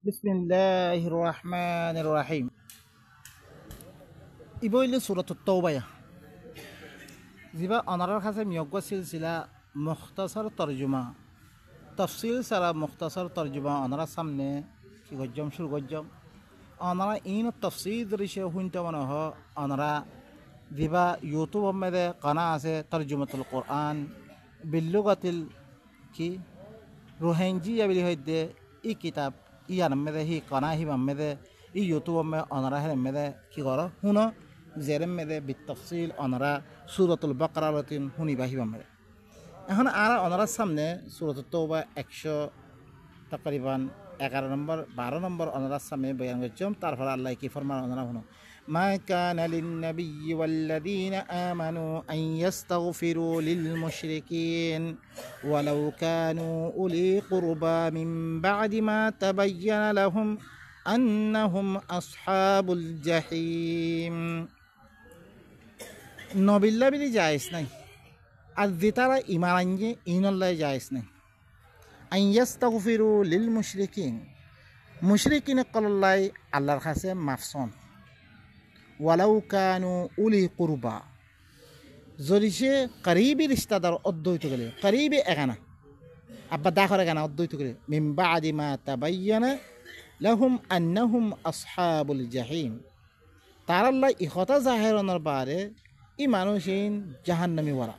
বিসমিল্লাহির রহমানির রহিম। ইবইলে সূরাতুত তাওবায়া জিবা অনারার কাছে মিয়গ্গ সিলসিলা মুখতাসার তরজুমা তফসিল সারা মুখতাসার তরজুমা অনারা সামনে কি গজ্জম শুরু গজ্জম অনারা ইন তফসিল দৃশ্য হুইনতে মনে হ অনারা জিবা ইউটিউব মেদে কানা আছে তরজুমাতুল কোরআন বিল্লুগাতিল কি রোহেঞ্জি বিলি হইতে ই কিতাব ইয়ার মেদে হি কানা হি মেদে ই ইউটিউব মে অনারা হের মেদে কি কর শুনো জেরেম মেদে বিতফসিল অনারা সূরাতুল বাকারা রতিন শুনিবা হিবা মেদে এখন আর অনারার সামনে সূরাতুত তাওবা 100 তকরিবান 11 নম্বর 12 নম্বর অনারার সামনে বয়ান করছম। তারপর আল্লাহ কি ফরমান অনারা শুনো মা কানা লিন নাবিয়্যি ওয়াল্লাযীনা আমানু আন ইস্তাগফিরু লিল মুশরিকিন ওয়ালাউ কানু উলি কুরবা মিন বা'দি মা তাবায়্যানা লাহুম আন্নাহুম আসহাবুল জাহিম। নবিল্লা বিলি জায়েজ নাই আর যেতারা ইমান আনছে ইনল্লাহ জায়েজ নাই। আইয়াস্তাগফিরু লিল মুশরিকিন মুশরিকিন কল্লাই আল্লাহর কাছে মাফসন ওয়ালাউ কানু উলি কুরবা যদি সে করিবি রিশতাদার অদ্বৈত গেলে করিবি এগানা আব্বা দাখর এগানা অদ্বৈত গেলে মিন বাদি মা তাবায়্যানা লাহুম আন্নাহুম আসহাবুল জাহিম। তার আল্লাহ ইহতা জাহেরনের বারে ই মানুষইন জাহান্নামী ওয়ারা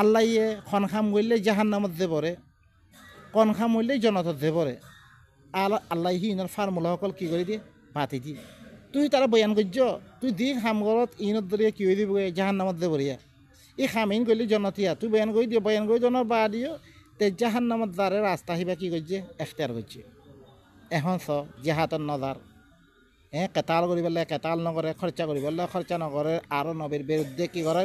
আল্লাহ ইয়ে খনখাম গইলে জাহান্নামত দেবরে কনখাম হইলে জনতত দেবরে আল্লাহ ইনার ফার্মুলা সকল কি করে দিয়ে বাতি দিয়ে তুই তারা বয়ান করছ তুই দি খামগলত ইনত দরিয়া কি হয়ে দিব জাহান্নামত দেবরিয়া এই খামিন করলে জনতিয়া তুই বয়ান করে দিও বয়ান করে জনের বা দিও তে জাহান্নামত দ্বারে রাস্তা হিবা কি করছে এখতিয়ার করছে। এখন চ জেহাতর নজার কেতাল করি পেলে কেতাল নকরে খরচা করি পেলে খরচা নকরে আরও নবীর বিরুদ্ধে কি করে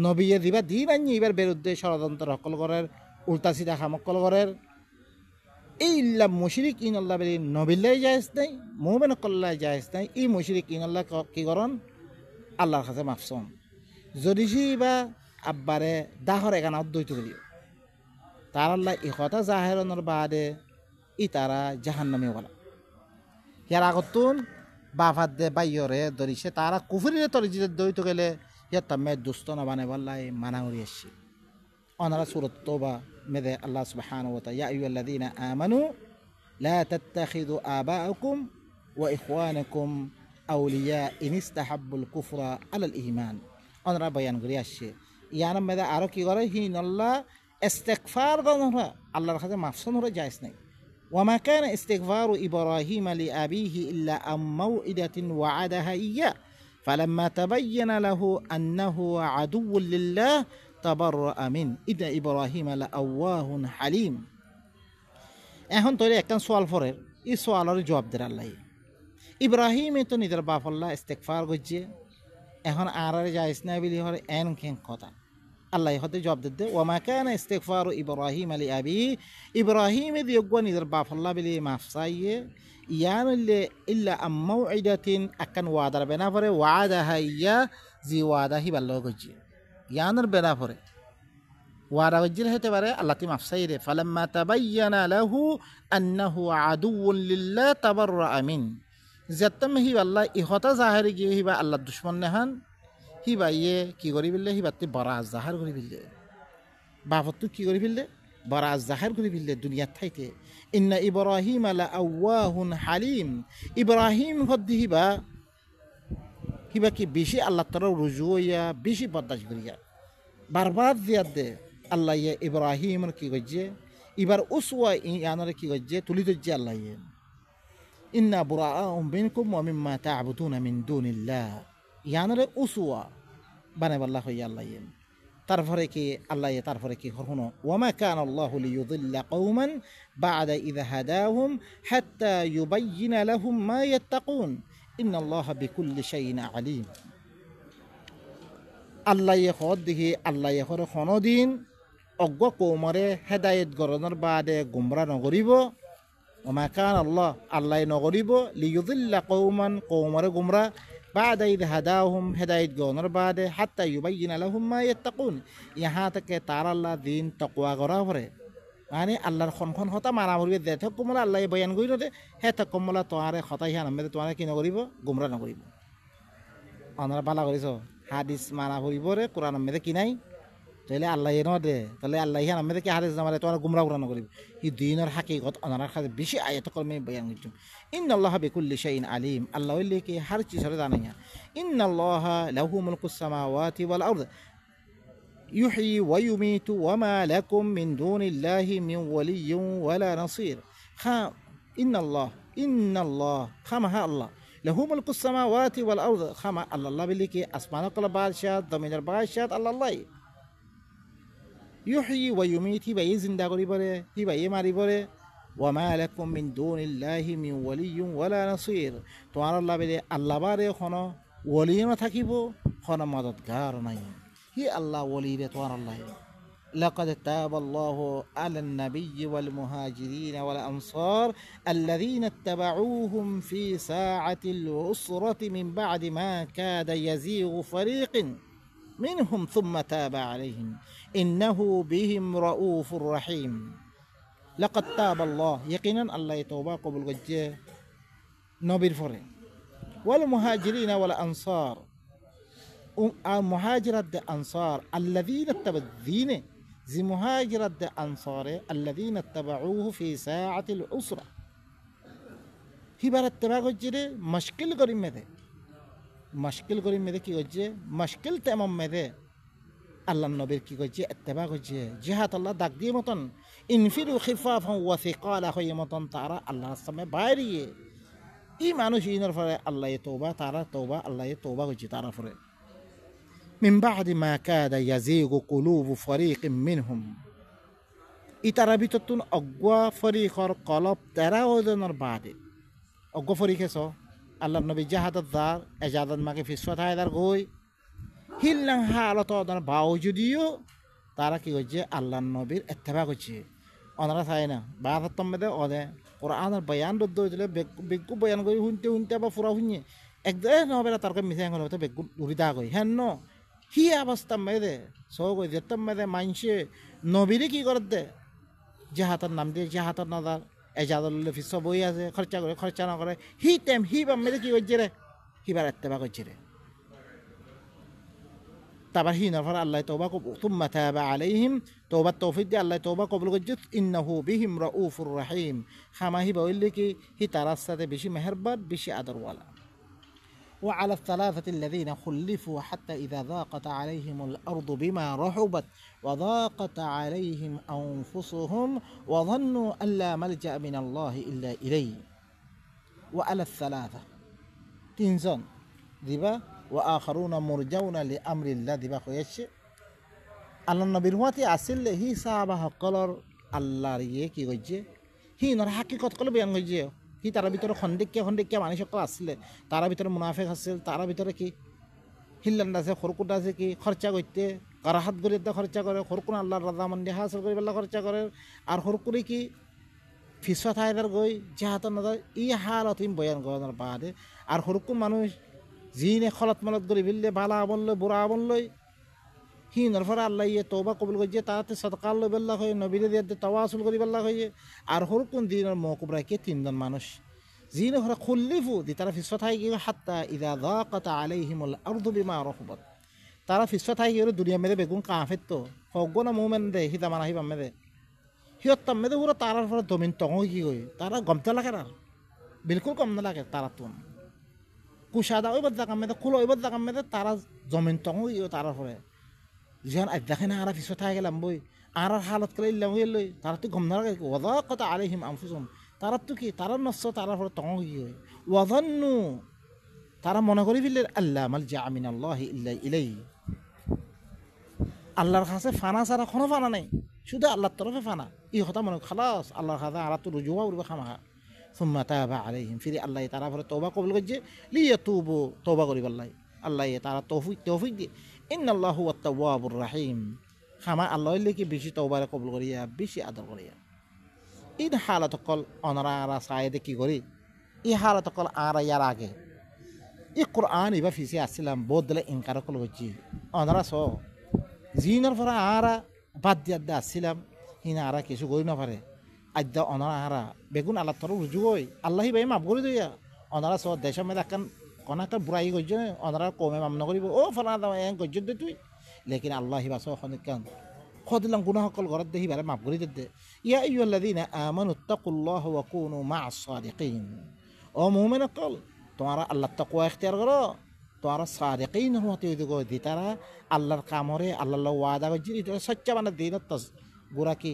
নবীয়ে দিবা দিন আনি এবার বিরুদ্ধে ষড়যন্ত্র সকল করার উল্টা সিধা খামকল করার এই ইল্লা মুশরিক ইন আল্লাহ বলি নবিল্লাই জায়েজ নাই মুমিন কল্লাই জায়েজ নাই এই মুশরিক ইন আল্লাহ কি করন আল্লাহর কাছে মাফসন যদি বা আব্বারে দাহর এখানে অদ্বৈত করিও তার আল্লাহ ই কথা জাহেরনের বাদে ই তারা জাহান্নামী বলা ইয়ার আগতুন বাফাত দে বাইয়রে ধরিছে তারা কুফুরিরে তরিজিতে দৈত গেলে ইয়ার তামে দুষ্ট না বানে বললাই মানা করি আসছি অনারা সূরাত তাওবা মেদে আল্লাহ সুবহানাহু ওয়া তাআলা ইয়া আইয়ুহাল্লাযীনা আমানু লা তাত্তাখিযু আবাআকুম ওয়া ইখওয়ানাকুম আউলিয়া ইন ইস্তাহাব্বুল কুফরা আলাল ঈমান অনারা বয়ান করি আসছে ইয়ার মেদে আরো কি করে হিনাল্লাহ ইস্তিগফার গনরা আল্লাহর কাছে মাফসুন হরে জায়েজ নাই وما كان استغفار إبراهيم لأبيه إلا عن موعدة وعدها إياه فلما تبين له أنه عدو لله تبرأ منه إن إبراهيم لأواه حليم। এখন তোরে একটা সোয়াল ফরের এই সোয়ালের জবাব দেয় আল্লাহ ইব্রাহিম তো নিজের বাপ আল্লাহ ইস্তেগফার করছে এখন আর জায়েজ না বলি হরে এন কেন কথা আল্লাহ হতে জবাব দিতে ওমা কানা ইস্তিগফারু ইব্রাহিম আলি আবি ইব্রাহিম দিয়গ নিজের বাপ আল্লাহ বলি মাফ চাইয়ে ইয়ান ইল্লা আম্মাউইদাতিন আকান ওয়াদার বেনা পরে ওয়াদাহা ইয়া জি ওয়াদা হি ভালো করছে ইয়ানের বেনা পরে ওয়াদা গজ্জিল হতে পারে আল্লাহ তি মাফ চাইরে ফালাম্মা তাবায়্যানা লাহু আন্নাহু আদুউন লিল্লাহ তাবাররা মিন যতম হি আল্লাহ ইহতা জাহের গিয়ে হিবা আল্লাহ দুশমন নেহান হিবা ইয়ে কি করি ফেললে হিবাতে বরাজ জাহার করে ফেললে বাপতো কি করে ফেললে বরাজ জাহার করে ফেললে দুনিয়ার থাইতে ইন্না ইব্রাহিম আলা আওয়াহুন হালিম ইব্রাহিম হদ্দি হিবা হিবা কি বেশি আল্লাহ তারা রুজু হইয়া বেশি বরদাস্ত করিয়া বারবার দিয়ার দে আল্লাহ ইয়ে ইব্রাহিমের কি করছে এবার উসওয়া ইয়ানরে কি করছে তুলি ধরছে আল্লাহ ইয়ে ইন্না বুরাআউ মিনকুম ওয়া মিম্মা তা'বুদুনা মিন দুনিল্লাহ ইয়ানরে উসওয়া বানাই আল্লাহ হইয়া আল্লাহ ইয়ে তারপরে কি আল্লাহ তারপরে কি হরহুনো ওয়ামা কানা আল্লাহু লিয়ুযিল্লা কওমান বা'দা ইযা হাদাহুম হাত্তা ইউবায়্যিনা লাহুম মা ইয়াত্তাকুন ইন্নাল্লাহা বিকুল্লি শাইইন আলীম। আল্লাহ হদ দেখি আল্লাহ হর কোনদিন অজ্ঞ কৌমরে হেদায়েত গরনের বাদে গুমরা নগরিব ওমা কানা আল্লাহ নগরিব লিয়ুযিল্লা কওমান কৌমরে গুমরা বা'দা ইযা হাদাহুম হেদায়েত গরনের বাদে হাত্তা ইউবায়্যিনা লাহুম মা ইয়াত্তাকুন ইহা থেকে তার আল্লাহ দিন তাকওয়া করা পরে মানে আল্লাহর খন হতা মারা মরিবে দে কমলা আল্লাহ বয়ান করি দে হে কমলা তোমারে হতাই হান আমি তোমারে কি নকরিব গুমরা নকরিব আমরা বালা করিস হাদিস মারা করিব রে কোরআন মেদে কি নাই তাহলে আল্লাহ ন দে তাহলে আল্লাহ হান আমি কি হাদিস নামারে তোমার গুমরা গুমরা নকরিব এই দিনের হাকিকত অনার কাছে বেশি আয়াত কলমে বয়ান করছি ইন্নাল্লাহ বিকুল্লি শাইইন আলিম আল্লাহ হইলে কি হার চিজরে জানাইয়া ইন্নাল্লাহ লাহু মুলকুস সামাওয়াতি ওয়াল আরদ يحيي ويميت وما لكم من دون الله من ولي ولا نصير إن الله خمها الله له ملك السماوات والأرض خما الله بلكي أسمان قل بادشاة ضمن البادشاة الله يحيي ويميت هي زندا غريبره هي ماري بره وما لكم من دون الله من ولي ولا نصير توار الله بلي الله باره خنا ولي ما থাকিবো خنا مددگار নাই هي الله ولي توار الله لقد تاب الله على النبي والمهاجرين والأنصار الذين اتبعوهم في ساعة العسرة من بعد ما كاد يزيغ فريق منهم ثم تاب عليهم إنه بهم رؤوف رحيم لقد تاب الله يقينا الله توبة قبل وجه نبي الفرق والمهاجرين والأنصار مهاجرة الأنصار الذين اتبعوا زي مهاجرة الأنصار الذين اتبعوه في ساعة العسرة هي بار اتباع وجه مشكل قريب مده مشكل قريب مده كي وجه مشكل تمام مده الله النبي كي وجه اتباع وجه جهات الله دق دي متن انفروا خفافا وثقالا خي متن ترى الله السماء باري إيمانه شيء نرفع الله يتوبة ترى توبة الله يتوبة وجه ترى فرق من بعد ما كاد يزيغ قلوب فريق منهم إترابيتون أقوى فريق قلب تراودن بعد أقوى فريق سو الله النبي جهاد الدار أجادن ما في سوات هذا الغوي هلن حالة تودن باوجوديو ترى كي وجه الله النبي اتباع وجه أنا رأينا بعض التمدة أوده قرآن البيان ردو إلى بيكو بيان غوي هنتي بفرا هني أقدر نوبلا تركم مثلاً غلو تبيكو وريدا غوي هنو هي أبستم ماذا سوق جتم ماذا مانشة نوبيري كي قرده جهات النام دي جهات النظر أجاد الله في الصبوية زي خرچة نقره هي تم هي بام ماذا كي وجره هي بارت تبا وجره تبا هي نفر الله توبة ثم تاب عليهم توبة توفيق دي الله توبة قبل وجد إنه بهم رؤوف الرحيم خما هي بقول لك هي ترصد بشي مهربان بشي أدر ولا وعلى الثلاثة الذين خلفوا حتى إذا ضاقت عليهم الأرض بما رحبت وضاقت عليهم أنفسهم وظنوا أن لا ملجأ من الله إلا إليه وعلى الثلاثة تنزون ذبا وآخرون مرجون لأمر الله ذبا خويش على النبي الواتي أسل هي صعبة قلر الله ريكي وجه هي نر حقيقة قلب ينجيه কি তার ভিতরে খন্ডিকিয়া মানুষ সকল আসলে তার ভিতরে মুনাফিক আসছিল তার ভিতরে কি হিল্লান্ড আছে খরকুট আছে কি খরচা করতে কারাহাত করে খরচা করে খরকুন আল্লাহর রাজামন্দি হাসিল করে বেলা খরচা করে আর খরকুরি কি ফিসা থাইদার গই জাহাত নদর ই হালত বয়ান করার বাদে আর খরকুন মানুষ জিনে খলত মলত করে বিললে বালা আমল লই বুড়া আমল লই হি নরফর আল্লাহ ইয়ে তওবা কবুল করিয়ে তাতে সদকা লই বেল্লা হয় নবীরে দিয়ে তাওয়াসুল করি বেল্লা হয় আর হরকুন দিনের মওকুব রাখে তিনজন মানুষ জিনে হরা খুল্লিফু দি তারা ফিসফা থাই গিয়ে হাত্তা ইদা দাকাত আলাইহিমুল আরদু বিমা রাহবাত তারা ফিসফা থাই গিয়ে দুনিয়া মেরে বেগুন কাফেত তো হগনা মুমেন দে হিতা মানা হিবা মেদে হিয়ত মেদে পুরো তারার পর জমিন তং কি গই তারা গমতে লাগে আর বিলকুল কম না লাগে তারা তুন কুশাদা ওই বদলা কাম মেদে কুলো ওই বদলা কাম মেদে তারা জমিন তং গই তারার পরে যেন দেখে না আর ফিসফা থাই গেলাম বই আর হালত করে ইল্লাম হইলই তারা তো গম না লাগে ওয়াদাকাত আলাইহিম আনফুসুহুম তারা তো কি তারা নষ্ট তারা পরে তং কি গই ওয়াযান্নু তারা মনে করি ফেললে আল্লাহ মালজা মিনাল্লাহি ইল্লা ইলাইহি আল্লাহর কাছে ফানা ছাড়া কোনো ফানা নাই শুধু আল্লাহর তরফে ফানা এই কথা মনে খালাস আল্লাহর কাছে আর তো রুজুয়া উঠবে খামাখা সুম্মা তাবা আলাইহিম ফিরে আল্লাহ তারা পরে তওবা কবুল করছে লিয়াতুবু তওবা করিব আল্লাহ তারা তৌফিক দিয়ে ইন্নাল্লাহু হুয়াত তাওয়াবুর রাহিম খামা আল্লাহ কি বেশি তওবা কবুল করিয়া বেশি আদর করিয়া এই হালত কল অনারা আরা সাইদে কি করি এই হালত কল আর ইয়ার আগে এই কোরআন ইবা ফিসে আসছিলাম বদলে ইনকার কল হচ্ছি অনারা স জিনের পরা আরা বাদ দিয়া আসছিলাম হিনা আরা কিছু করি না পারে আদ্যা অনারা হারা বেগুন আল্লাহ তরফ রুজু হই আল্লাহি ভাই মাফ করে দিয়া অনারা সব দেশের মেয়েদের একখান কনাকার বুড়াই গজ্য অনারা কমে মাম নকরিব ও ফলানা দাম গজ্য দে তুই লেকিন আল্লাহি বাস অনেকান খদিলাম গুনাহ সকল ঘরত দেখি বারে মাফ করে দে ইয়া আইয়ুহাল্লাযীনা আমানু তাকুল্লাহ ওয়া কুনু মা'আস সাদিকিন ও মুমিন সকল তোমরা আল্লাহর তাকওয়া ইখতিয়ার করো তোমরা সাদিকিন হতে গো দি তারা আল্লাহর কামরে আল্লাহর ওয়াদা গজ্জি এটা সচ্চা মানে দিনত গুরা কি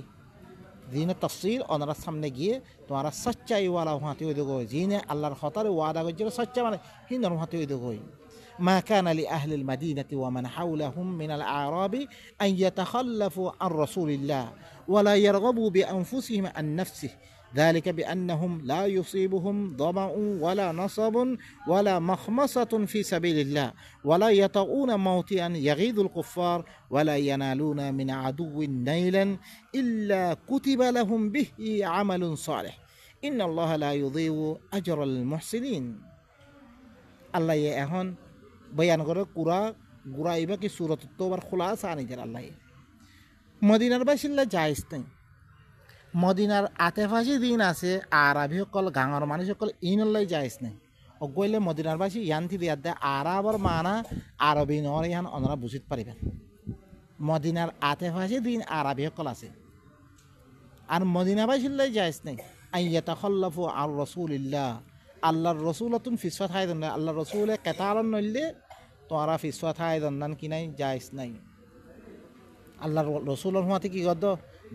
দিন তফসিল ওনারা সামনে গিয়ে তোমরা সচ্চাই ওয়ালা হাতে ওই দেখো জিনে আল্লাহর হতারে ওয়াদা করছিল সচ্চা মানে হিন্দর হাতে ওই দেখো ما كان لأهل المدينة ومن حولهم من الأعراب أن يتخلفوا عن رسول الله ولا يرغبوا بأنفسهم عن نفسه ذلك بأنهم لا يصيبهم ظمأ ولا نصب ولا مخمصة في سبيل الله ولا يطؤون موطئا يغيظ الكفار ولا ينالون من عدو نيلا إلا كتب لهم به عمل صالح إن الله لا يضيع أجر المحسنين الله يهون বয়ান করে কুরা গুড়া ইবা কি সুরত তোবার খোলাসা আনিজার আল্লাহ মদিনার বাসিল্লা জায়েজ নাই মদিনার আতেফাশি দিন আছে আরবি সকল গাঁৱৰ মানুষ সকল ইনল্লাই জায়েজ নাই অগৈলে মদিনার বাসী ইয়ান্তি দিয়া দে আরবর মানা আরবি নর ইয়ান অনরা বুঝিত পারিবেন মদিনার আতেফাশি দিন আরবি সকল আছে আর মদিনা বাসিল্লাই জায়েজ নাই আইয়াতা খল্লাফু আর রসুলিল্লাহ আল্লাহর রসুলতুন ফিসফাত হাই দন আল্লাহর রসুলে কেতালন নইলে তোরা ফিসফাত হাই দন্নান কি নাই জায়েজ নাই আল্লাহর রসুলের হাতে কি গদ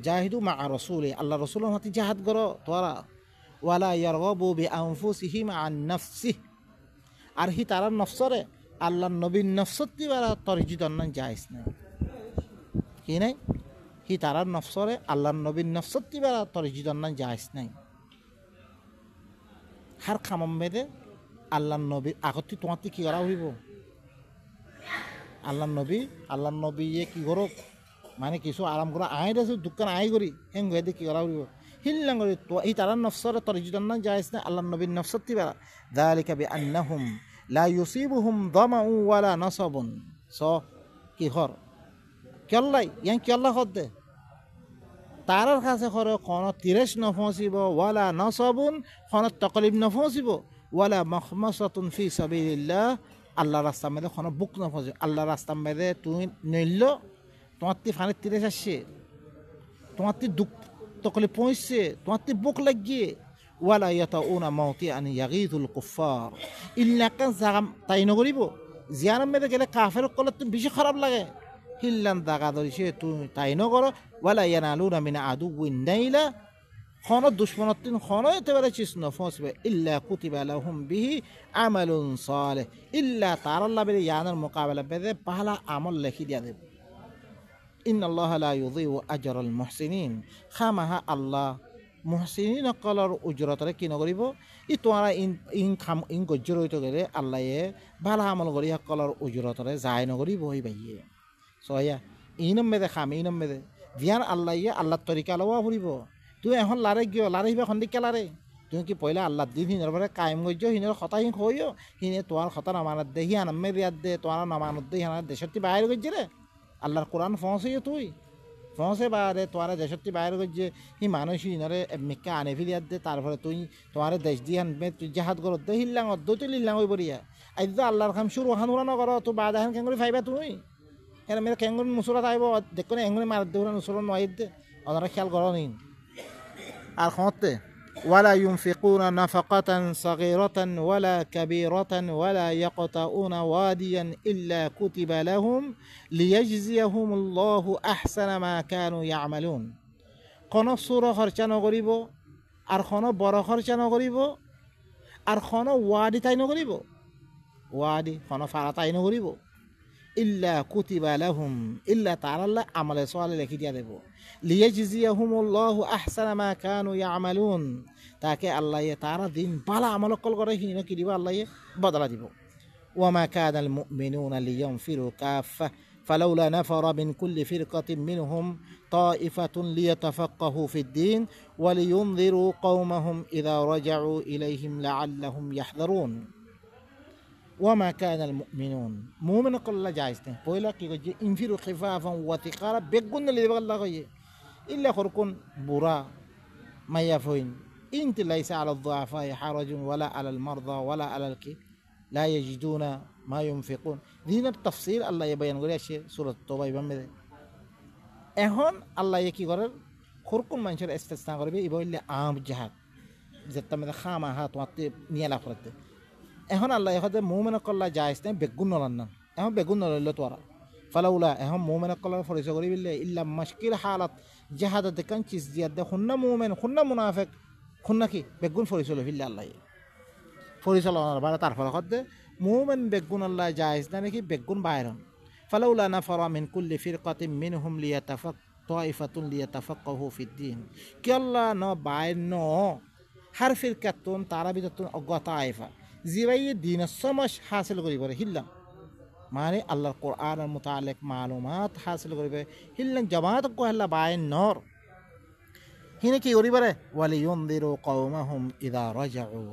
জাহিদু মা রসুলে আল্লাহ রসুলের হাতে জাহাদ গর তোরা ওয়ালা ইয়ারগাবু বিআনফুসিহিম আন নাফসিহি আর হি তারার নফসরে আল্লাহর নবীর নফসতি বারা তরজি দন্নান জায়েজ নাই কি নাই হি তারার নফসরে আল্লাহর নবীর নফসতি বারা তরজি দন্নান জায়েজ নাই হার খামাম বেদে আল্লাহ নবী আগত তোমার কি করা হইব আল্লাহ নবী কি করক মানে কিছু আরাম করা আই দেছো দোকান আই করি হেং গেদে কি করা হইব হিল্লাং করি তো এই তারা নফসরে তরজিদান না জায়েজ না আল্লাহ নবীর নফসতি বারা যালিকা বিআন্নাহুম লা ইউসিবুহুম যামাউ ওয়ালা নাসাবুন স কি হর কেল্লাই ইয়াং কেল্লা হদে তারার কাছে করে কোনো তিরেশ নফসিব ওয়ালা নসবুন কোনো তকলিফ নফসিব ওয়ালা মখমসাতুন ফি সাবিলিল্লাহ আল্লাহ রাস্তা মেদে কোনো বুক নফসিব আল্লাহ রাস্তা মেদে তুমি নইল তোমার তি ফানের তিরেশ আসছে তোমার তি দুঃখ তকলিফ পৌঁছছে তোমার তি বুক লাগিয়ে ওয়ালা ইয়াতাউনা মাউতিআন ইয়াগীযুল কুফার ইল্লাকান জাগাম তাই নগরিব জিয়ারাম মেদে গেলে কাফের কলে তো বেশি খারাপ লাগে হিল্লান দাগা ধরিছে তুমি তাই নগর ওয়ালা ইয়ানালুনা মিন আদুউইন নাইলা খন দুশমনত তিন খন এতেবারে চিস নফসবে ইল্লা কুতিবা লাহুম বিহি আমালুন সালিহ ইল্লা তারাল্লাহ বিল ইয়ানার মুকাবালা বেদে পাহলা আমল লিখি দিয়া দেব ইন্নাল্লাহ লা ইউযিউ আজরাল মুহসিনিন খামাহা আল্লাহ মুহসিনিন কলর উজরতরে কি নগরিব ই তোরা ইন গজ্জর হইতে গেলে আল্লাহে ভালো আমল করি কলর উজরতরে যায় নগরিব হই বাইয়ে সয়া ইনম মেদে খাম ইনম মেদে ধ্যান আল্লাহ তরিকা লওয়া ফুরিব তুই এখন লারে গিয়ে লারে হিবা সন্দিকা লারে তুমি কি পয়লা আল্লাহ দিন হিনের পরে কায়েম গজ্য হিনের কথা হিন খইও হিনে তোমার কথা নামানত দে হিয়ান মে রিয়াদ দে তোমার নামানত দে হিয়ান দেশতি বাইরে গজ্জে রে আল্লাহর কোরআন ফসইও তুই ফসে বারে তোমার দেশতি বাইরে গজ্জে হি মানুষ হিনরে মেকা আনে ফিরিয়াদ দে তারপরে তুই তোমার দেশ দিয়ান মে তুই জাহাদ করত দে হিল্লাং অদ্দ তুই লিল্লাং হই বরিয়া আজ আল্লাহর খাম শুরু হানুরা নগর তো বাদাহান কেন করে ফাইবা তুমি এরা মেয়েরা কেঙ্গুন মুসুরা আইব দেখো না এঙ্গুনি মার দেবো মুসুরা নয় দে ওনারা খেয়াল করো নিন আর খতে ওয়ালা ইউনফিকুনা নাফাকাতান সাগীরাতান ওয়ালা কাবীরাতান ওয়ালা ইয়াকতাউনা ওয়াদিয়ান ইল্লা কুতিবা লাহুম লিয়াজজিয়াহুমুল্লাহু আহসানা মা কানু ইয়ামালুন কোন সূরা খরচা নকরিব আর কোন বড় খরচা নকরিব আর কোন ওয়াদি তাই নকরিব ওয়াদি কোন ফারা তাই নকরিব ইল্লা কুতিবা লাহুম ইল্লা তারাল্লাহ আমলে সালে লিখি দিয়া দেব লিয়াজজিয়াহুমুল্লাহু আহসানা মা কানু ইয়ামালুন তাকে আল্লাহ তারা দিন ভালো আমল কল করে হিন কি দিব আল্লাহ বদলা দিব ওয়া মা কানাল মুমিনুনা লিয়ানফিরু কাফা ফালাউলা নাফারা মিন কুল্লি ফিরকাতিন মিনহুম তাইফাতুন লিয়াতাফাক্কাহু ফিদ-দীন ওয়া লিয়ুনযিরু কওমাহুম ইযা রাজাউ ইলাইহিম লাআল্লাহুম ইয়াহযারুন ওয়ামা কানাল মুমিনুন মুমিন কল্লা জায়েজ নেই পয়লা কি কইছে ইনফিরু খিফাফান ওয়া তিকারা বেগুন লিবা আল্লাহ কইয়ে ইল্লা খরকুন বুড়া মাইয়া ফইন ইনতি লাইসা আলা দুআফাই হারাজুন ওয়ালা আলাল মারদা ওয়ালা আলাল কি লা ইয়াজিদুনা মা ইউনফিকুন দিনের তাফসীর আল্লাহ বয়ান করে আসে সূরাত তাওবা ইবামে এখন আল্লাহ কি করে খরকুন মানুষের ইস্তেসনা করবে ইবইল্লা আম জাহাদ যেটা মানে খামা হাত ওয়াতে নিয়ে লাভ করতে এখন আল্লাহ এখানে মুমিন কল্লা জায়েজ নাই বেগুন নলান না এখন বেগুন নলইল তোরা ফালাউলা এখন মুমিন কল্লার পরিচয় করি বিল্লে ইল্লা মুশকিল হালাত জাহাদা দেখান চিজ দিয়া দে খুন্না মুমিন খুন্না মুনাফিক খুন্না কি বেগুন পরিচয় বিল্লে আল্লাহ পরিচালনার বারে তার ফল দে মুমিন বেগুন আল্লাহ জায়েজ না নাকি বেগুন বাইরন ফালাউলা নাফারা মিন কুল্লি ফিরকাতিন মিনহুম লিয়াতাফাক তাইফাতুন লিয়াতাফাক্কাহু ফিদ্দিন কি আল্লাহ ন বাইর ন হার ফিরকাতুন তারা বিততুন অজ্ঞতা আইফা জিবাই দিন সমস হাসিল করিবরে হিল্লাম মানে আল্লাহর কোরআনের মুতাআল্লিক মালুমাত হাসিল করিবে হিল্লাম জামাত কহলা বাইন নর হিনে কি করিবরে ওয়ালিয়ুনদিরু কওমাহুম ইযা রাজাউ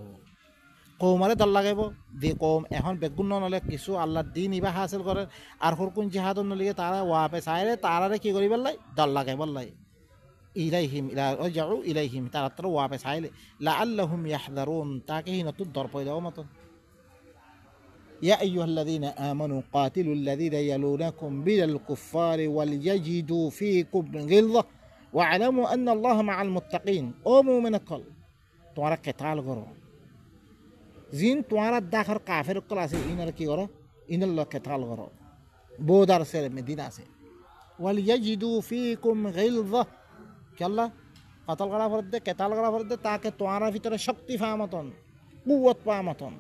কওমারে দল লাগাইব দি কওম এখন বেগুন নলে কিছু আল্লাহর দিন ইবা হাসিল করে আর হরকুন জিহাদ নলিয়ে তারা ওয়াপে চাইরে তারারে কি করিবার লাই দল লাগাইব লাই ইলাইহিম ইলা রাজাউ ইলাইহিম তারা তো ওয়াপে চাইলে লাআল্লাহুম ইয়াহযারুন তাকে হিনতু দর পয়দাও মতন يا أيها الذين آمنوا قاتلوا الذين يلونكم من الكفار وليجدوا فيكم غلظة واعلموا أن الله مع المتقين أو مؤمن قل تمہارا قتال کرو زين تمہارا داخل کافر قل سے إن کی کرو إن الله قتال کرو بودار سے مدینہ سے وليجدوا فيكم غلظة کہ اللہ قتال کرا فرد قتال کرا فرد تاکہ تمہارا ভিতরে শক্তি পামতন قوت পামতন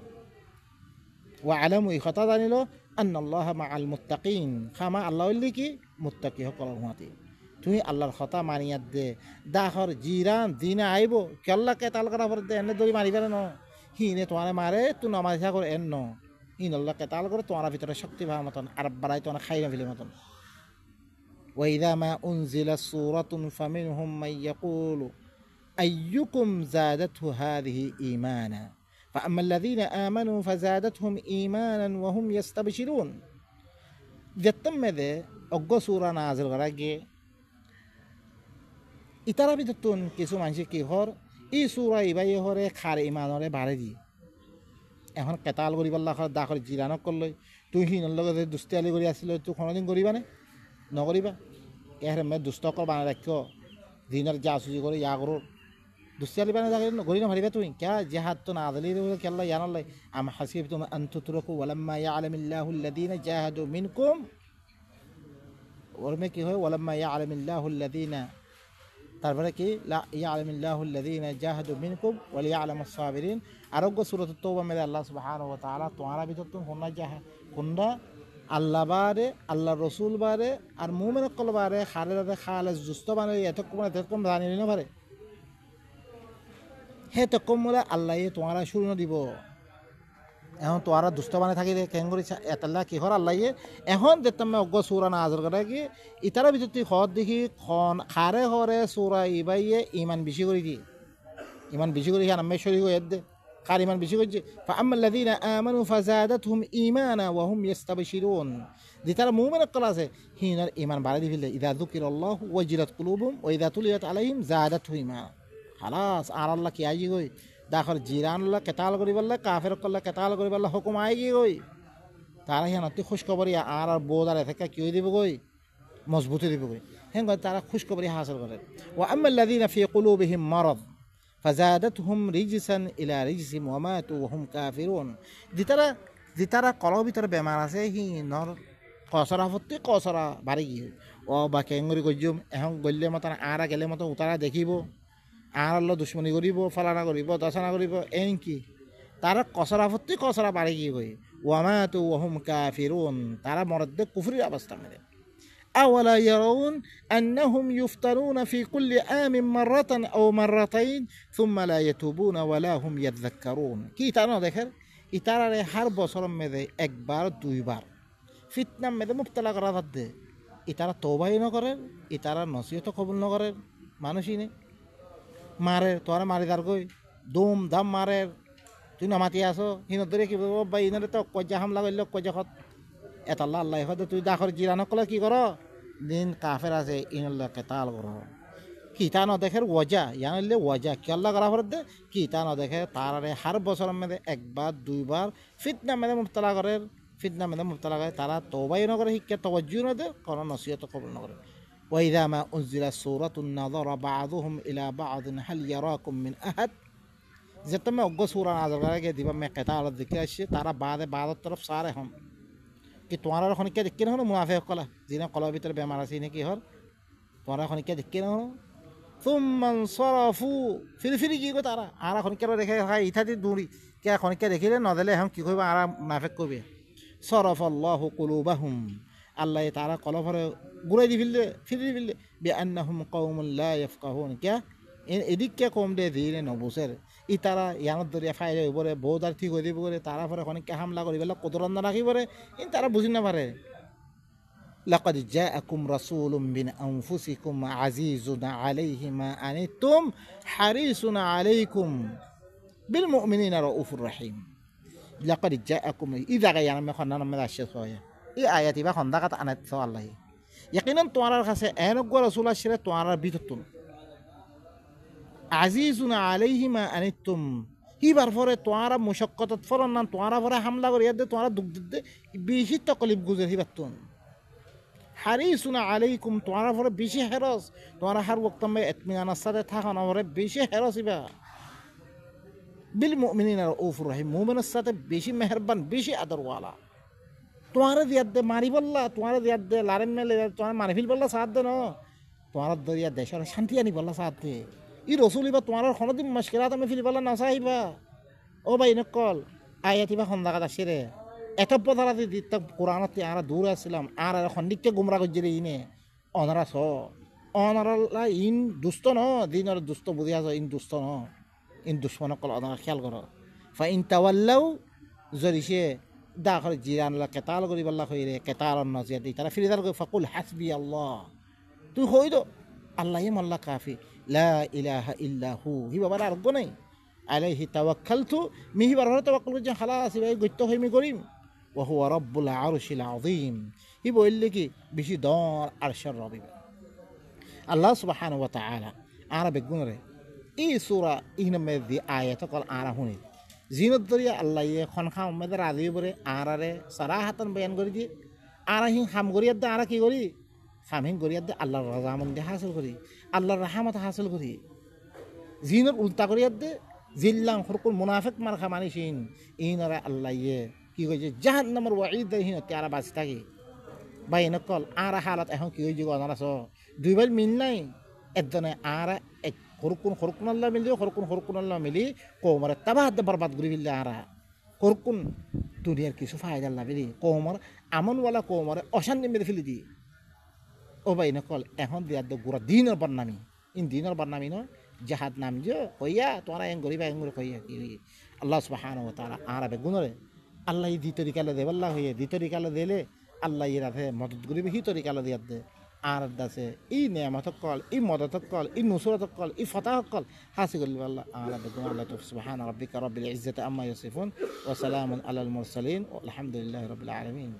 وعلموا إخطا دانيلو أن الله مع المتقين خما الله اللي كي متقي هقول هاتي توي الله الخطا مانيات دي داخر جيران دينا عيبو كلا كتال كرا فرد إن دوري ماري بيرنو هينه توانا ماري تو نماز كور إنو إن الله كتال كور توانا في ترى شكتي فهمتون عرب براي توانا خير في لمتون وإذا ما أنزلت سورة فمنهم من يقول أيكم زادته هذه إيمانا فأما الذين آمنوا فزادتهم إيمانا وهم يستبشرون جتم ذي أقوى سورة نازل غرقي إترى بتتون كيسو مانشي كي هور إي سورة إباية هوري خار إيمان هوري باري دي এখন কেতাল করিব আল্লাহ দাখর জিরানক করলই তুই হিনর লগে যে দুস্তি আলি করি আসিল তুই কোনোদিন করিবা না নকরিবা এহরে মে দুষ্ট কর বানা রাখিও দিনের জাসুজি করে ইয়া করো দুসিয়ালি বানা জায়গা গরি না মারিবা তুই क्या জিহাদ তো না আদলি রে কি আল্লাহ জানাল্লাই আম হাসিবতুম আন তুতরাকু ওয়ালাম্মা ইয়ালামিল্লাহু আল্লাযীনা জাহাদু মিনকুম ওর মে কি হয় ওয়ালাম্মা ইয়ালামিল্লাহু আল্লাযীনা তারপরে কি লা ইয়ালামিল্লাহু আল্লাযীনা জাহাদু মিনকুম ওয়া লিয়ালামাস সাবিরিন আরোগ্য সূরাত তাওবা মে আল্লাহ সুবহানাহু ওয়া তাআলা তোমারা ভিতর তুমি কোননা জাহা কোননা আল্লাহ বারে আল্লাহ রাসূল বারে আর মুমিন কল বারে খালেদা খালেস জুস্ত বানে এতকম জানি না পারে হে তো কমলা আল্লাহ তোমারা শুরু না দিব এখন তোরা দুষ্ট বানে থাকি কেন করি এতাল্লা কি হর আল্লাহ এখন দেখতাম অজ্ঞ সুরা না আজর করে কি ইতারা ভিতর তুই হদ দেখি খারে হরে সুরা ইবাইয়ে ইমান বেশি করে দিয়ে ইমান বেশি করে আমি শরীর হয়ে দে কার ইমান বেশি করছে ফাআম্মাল্লাযীনা আমানু ফাযাদাতহুম ঈমানা ওয়া হুম ইস্তাবশিরুন যে তারা মুমিনের কল আছে হিনার ইমান বাড়াই দিলে ইযা যুকিরাল্লাহু ওয়াজিলাত কুলুবুহুম ওয়া ইযা তুলিয়াত আলাইহিম যাদাতহুম ঈমানা খালাস আর আল্লাহ কি আইজি গই দাখর জিরান আল্লাহ কেতাল করি বললে কাফের কল্লা কেতাল করি বললে হুকুম আইগি গই তারা হিয়ান অতি খুশখবরি আর বোদার থেকে কি দিব গই মজবুতি দিব গই হেন তারা খুশখবরি হাসিল করে ওয়া আম্মাল্লাযীনা ফি কুলুবিহিম মারাদ ফাযাদাতহুম রিজসান ইলা রিজসিহিম ওয়া মাতু ওয়া হুম কাফিরুন যে তারা কলব ভিতরে বেমার আছে হি নর কসরা ফতি কসরা বাড়ি গই ও বা কেঙ্গরি গজুম এখন গল্লে মত আর গেলে মত উতারা দেখিব আর আল্লাহ দুশ্মনী করিব ফালানা করিব দশানা করিব এনকি তারা কসরা ফতি কসরা বাড়ি গিয়ে গই ওয়ামাতু ওয়া হুম কাফিরুন তারা মরদ্দে কুফরির অবস্থা মেরে আওয়ালা ইয়ারাউন আন্নাহুম ইফতারুনা ফি কুল্লি আমিন মাররাতান আও মাররাতাইন সুম্মা লা ইয়াতুবুনা ওয়া লা হুম ইয়াযাক্কারুন কি তারা দেখেন ইতারারে হর বছর মেদে একবার দুইবার ফিতনা মেদে মুবতলা করা দে ইতারা তওবাই ন করে ইতারা নসিহত কবুল ন করে মানুষই নেই মারে তোরা মারি দার গই দুম দাম মারে তুই না মাতি আসো হিনত ধরে কি বলবো বা ইনারে তো কজ্জা হামলা করল কজ্জা খত এতাল্লাহ আল্লাহ হয়তো তুই দাখর জিরানো কলে কি কর দিন কাফের আছে ইনাল্লাহ কেতাল কর কিতা ন দেখে ওয়াজা ইয়ানলে ওয়াজা কি আল্লাহ করা ফরত দে কিতা ন দেখে তারারে হার বছর মেদে একবার দুইবার ফিতনা মেদে মুবতলা করে ফিতনা মেদে মুবতলা করে তারা তওবাই ন করে শিক্ষা তওয়াজ্জু ন দে কোন নসিহত কবুল ন করে ওয়াইদা মা উনজিলা সূরাতুন নাযারা বা'দুহুম ইলা বা'দিন হাল ইয়ারাকুম মিন আহাদ যেটা মে অগ্গ সূরা নাযর করে দিবা মে কিতাল দিকে আসে তারা বাদের তরফ সারে হম কি তোমার এখন কে দেখি না মুনাফিক কলা জিনা কলার ভিতরে বেমার আছে নাকি হর তোমার এখন কে দেখি না তুমান সরাফু ফিরি কি কয় তারা আর এখন কে রেখে খাই ইথাদি দৌড়ি কে এখন কে দেখিলে নদেলে এখন কি করবে আর মুনাফিক করবে সরফ আল্লাহ কুলুবাহুম আল্লাহ তারা কলভরে ঘুরাই দি ফিরি ফিরলে বিআন্নাহুম কওমুন লা ইয়াফকাহুন কে এদিকে কম দে দিনে নবুসের ই তারা ইয়ানত দরিয়া ফাইলে হইবরে বহুত আর ঠিক হয়ে দিব করে তারা পরে অনেককে হামলা করি পেলে কদরন্দা রাখিবরে ইন তারা বুঝি না পারে লাকাদ জাআকুম রাসূলুম মিন আনফুসিকুম আজিজুন আলাইহি মা আনিতুম হারিসুন আলাইকুম বিল মুমিনিনা রাউফুর রহিম লাকাদ জাআকুম ইদা গায়ানা মে খন্না মে আশে হয় এই আয়াতি বা খন্দা কাত আনাত আল্লাহ ইয়াকিনান তোমার কাছে এনেক রাসূল আসলে তোমার বিততুন আজিজুন আলাইহি মা আনিতুম হিবার পরে তোমারা মুশক্কতত ফরন না তোমারা পরে হামলা করে দে তোমারা দুঃখ দে বেশি তকলিফ গুজর হিবাতুন হারিসুন আলাইকুম তোমারা পরে বেশি হেরস তোমারা হার ওয়াক্ত মে ইতমিনানের সাথে থাকা না পরে বেশি হেরস হিবা বিল মুমিনিনা রাউফুর রহিম মুমিনের সাথে বেশি মেহেরবান বেশি আদরওয়ালা তোমারা দিয়াদ দে মারি বললা তোমারা দিয়াদ দে লারেন মেলে তোমার মারি ফিল বললা সাথ দে ন তোমার দরিয়া দেশের শান্তি আনি বললা সাথ দে ই রসুল ইবা তোমার কোনোদিন মুশকিলাত আমি ফিল বললা না চাইবা ও ভাই নকল আয়াতিবা খন্দাকাত আসিরে এত পদারা দি কোরআনতে আর দূর আসছিলাম আর খন্ডিককে গুমরা করছিলি ইনে অনারা ছ অনারা ইন দুষ্ট ন দিন আর দুষ্ট বুঝি আছ ইন দুষ্ট ন ইন দুশ্মনকল অনারা খেয়াল কর ফা ইন তাওয়াল্লাও যদি সে দা করে জিরানলা কেতাল করি বল্লা হইরে কেতাল নজিয়া দি তারা ফিরে দাঁড় ফাকুল হাসবি আল্লাহ তুই হই দো আল্লাহ মাল্লা কাফি লা ইলাহা ইল্লাহু হি বাবার আর নাই আলাইহি তাওয়াক্কালতু মিহি বার হরে তাওয়াক্কুল করছেন খালাস ভাই গত্য হইমি করিম ওয়া হুয়া রাব্বুল আরশিল আযীম হি বললে কি বেশি দর আরশের রব আল্লাহ সুবহানাহু ওয়া তাআলা আর বেগুনরে এই সূরা ইহনামে দি আয়াত কল আর হুনি জিনত দরিয়া আল্লাহ ইয়ে খনখা উম্মেদের রাজি বরে আরারে সারাহাতান বয়ান করে দিয়ে আর হিং হাম করিয়ার দে আর কি করি হামিং করিয়ার দে আল্লাহর রাজামন্দি হাসিল করি আল্লাহর রাহমত হাসিল করি জিনের উল্টা করিয়ার দে জিল্লাং হরকুল মুনাফিক মার খামানিসিন ইনরা আল্লাহ ইয়ে কি কইছে জাহান্নামের ওয়াঈদ দেহিন তারা বাঁচি থাকি বাই নকল আর হালত এখন কি হয়ে যাব অনারাস দুইবার মিল নাই একজনে আর এক হরকুন আল্লাহ মিলি হরকুন আল্লাহ মিলি কৌমর তাবাহাত বরবাদ করে ফেললে আর হরকুন দুনিয়ার কিছু ফায়দা আল্লাহ মিলি কৌমর আমনওয়ালা কৌমরে অশান্তি মেরে ফেলে দিয়ে ও ভাই নকল এখন দিয়ার গোড়া দিনের বদনামি ইন দিনের বদনামি ন জাহাদ নাম যে কইয়া তোরা এং গরিবা এং কইয়া কি আল্লাহ সুবহানাহু ওয়া তাআলা আর বেগুনরে আল্লাহ দি তরিকালে দে বল্লা হইয়ে দি তরিকালে দিলে আল্লাহ ইয়ে রাখে মদত করিবে হি তরিকালে দিয়ার দে আর দাসে ই নেয়ামত কল ই মদত কল ই নুসরত কল ই ফতাহ কল হাসি করিল আল্লাহ আর বেগুন আল্লাহ সুবহান রাব্বিকা রাব্বিল ইজ্জাতি আম্মা ইয়াসিফুন ওয়া সালামুন আলাল মুরসালিন আলহামদুলিল্লাহি রাব্বিল আলামিন